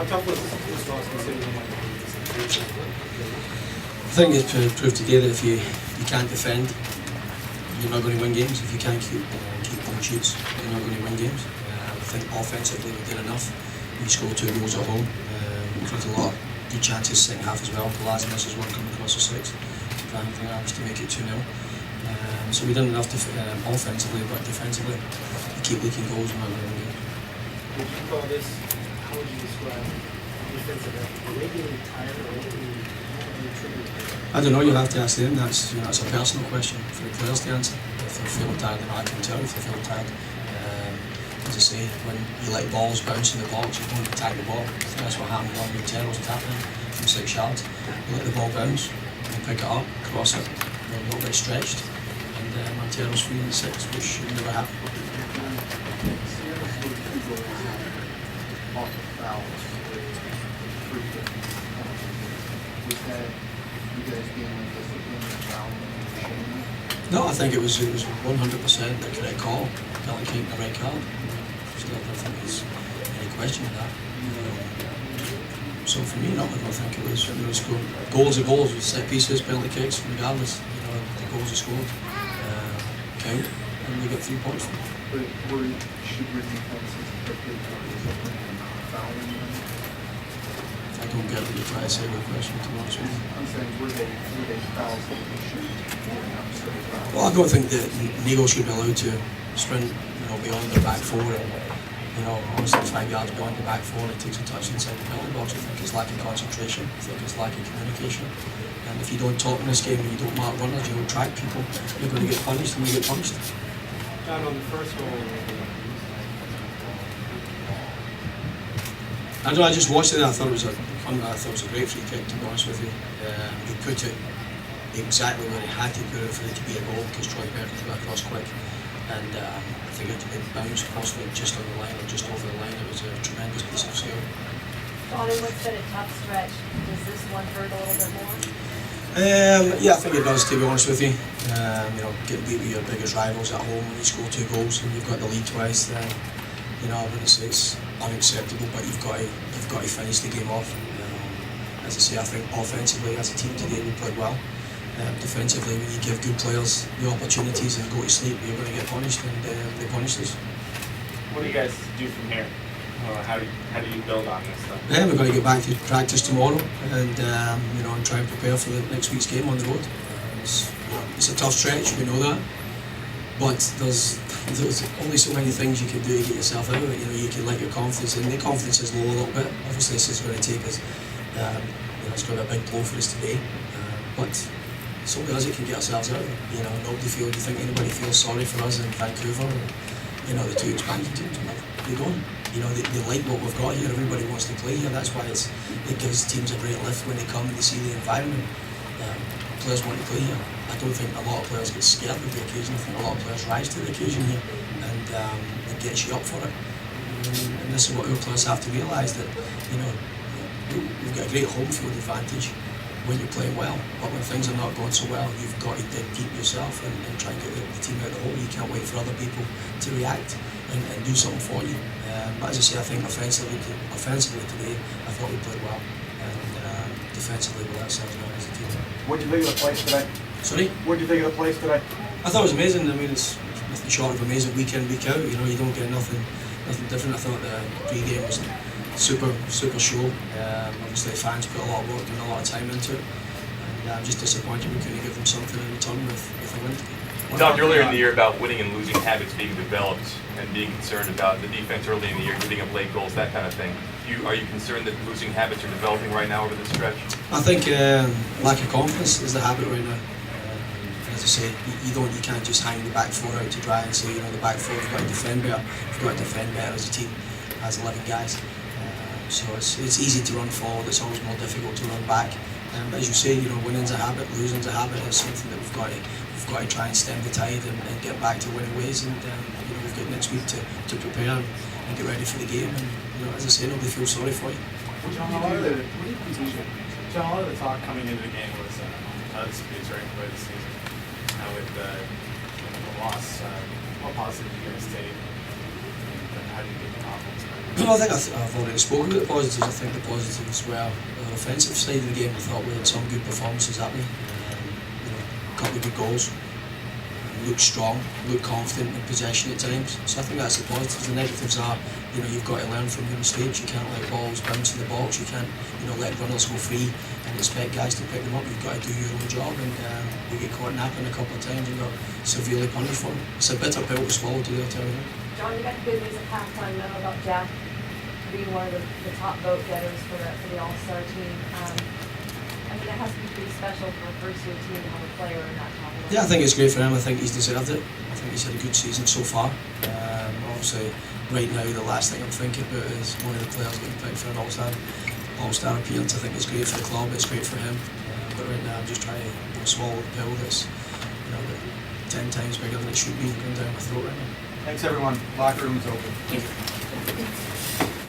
How tough was this loss considering the money? I think it's proved today that if you can't defend, you're not going to win games. If you can't keep clean sheets, you're not going to win games. I think offensively we did enough. We scored 2 goals at home. We created a lot of good chances second half as well. The last misses one coming across the 6. I think that was to make it 2-0. So we done enough offensively, but defensively we keep leaking goals and not winning games. Would you call this? How would you describe defensive effort? Are they getting tired or are they triggered? I don't know. You have to ask them. That's a personal question for the players to answer. If they feel tired, then I can tell if they feel tired. As I say, when you let balls bounce in the box, you don't attack the ball. That's what happened on Montero's tapping from 6 yards. You let the ball bounce, you pick it up, cross it, a little bit stretched, and Montero's free in the 6, which should never happen. No, I think it was 100% the correct call. Kelly keeping the right card. Still, I don't think there's any question of that. So for me, no, I don't think it was. Goals are goals with set pieces, penalty kicks, regardless. The goals are scored count, and we get 3 points from it. But should we be fouling? I don't get what you're trying to say with the question, to be honest with you. I'm saying were they fouls that we should foul? Well, I don't think that Nego should be allowed to sprint, beyond the back 4 and, honestly 5 yards beyond the back 4 and takes a touch inside the penalty box. I think it's lacking concentration. I think it's lacking communication. And if you don't talk in this game and you don't mark runners, you don't track people, you're going to get punished and you get punished. John, on the first goal. I just watched it. I thought it was a great free kick, to be honest with you. He put it exactly where he had to put it for it to be a goal because Troy Perkins got across quick, and I think it bounced possibly just on the line or just over the line. It was a tremendous piece of skill. John, in what's been a tough stretch, does this one hurt a little bit more? Yeah, I think it does, to be honest with you. Getting beat with your biggest rivals at home when you score 2 goals and you've got the lead twice, then I wouldn't say it's unacceptable, but you've got to finish the game off. As I say, I think offensively as a team today we played well. Defensively, when you give good players the opportunities and go to sleep, you're going to get punished, and they punished us. What do you guys do from here? How do you build on this stuff? Yeah, we're going to get back to practice tomorrow, and and try and prepare for the next week's game on the road. It's a tough stretch, we know that, but there's only so many things you can do to get yourself out of it. You can let your confidence in. The confidence is low a little bit. Obviously, this is going to take us. It's going to be a big blow for us today, but so as it can get ourselves out of it. Nobody feels. Do you think anybody feels sorry for us in Vancouver? The 2 expansion teams. They don't. They like what we've got here. Everybody wants to play here. That's why it gives teams a great lift when they come and they see the environment. Players want to play here. I don't think a lot of players get scared of the occasion. I think a lot of players rise to the occasion here, and it gets you up for it. And this is what our players have to realise, that we've got a great home field advantage when you're playing well, but when things are not going so well, you've got to dig deep yourself and try and get the team out of the hole. You can't wait for other people to react and do something for you. But as I say, I think offensively today, I thought we played well, and defensively we let ourselves down as a team. What did you think of the place today? Sorry? What did you think of the place today? I thought it was amazing. I mean, it's nothing short of amazing week in, week out. You don't get nothing different. I thought the pre-game was super show. Obviously, fans put a lot of work and a lot of time into it, and I'm just disappointed we couldn't give them something in return with a win. You talked earlier in the year about winning and losing habits being developed and being concerned about the defense early in the year, giving up late goals, that kind of thing. Are you concerned that losing habits are developing right now over this stretch? I think lack of confidence is the habit right now. As I say, you can't just hang the back 4 out to dry and say, the back 4 have got to defend better. We've got to defend better as a team, as 11 guys. So it's easy to run forward. It's always more difficult to run back. But as you say, winning's a habit, losing's a habit. It's something that we've got to try and stem the tide and get back to winning ways. And we've got next week to prepare and get ready for the game. And as I say, nobody feels sorry for you. John, a lot of the talk coming into the game was disputes right away this season. Now with the loss, what positive do you guys take? And how do you get the confidence back? I think I've already spoken about the positives. I think the positives were the offensive side of the game. I thought we had some good performances, haven't we? A couple of good goals. Look strong, look confident in possession at times. So I think that's the positives. The negatives are, you've got to learn from your mistakes. You can't let balls bounce in the box. You can't, let runners go free and expect guys to pick them up. You've got to do your own job, and we get caught napping a couple of times and got severely punished for it. It's a bitter pill to swallow today, I'll tell you. John, you got the good news at halftime now about Jack being one of the top vote getters for the All-Star team. I mean, it has to be pretty special for a first-year team to have a player in that top level. Yeah, I think it's great for him. I think he's deserved it. I think he's had a good season so far. Obviously, right now, the last thing I'm thinking about is one of the players getting picked for an All-Star appearance. I think it's great for the club. It's great for him. But right now, I'm just trying to swallow the pill that's 10 times bigger than it should be going down my throat right now. Thanks, everyone. Locker room is open. Thank you.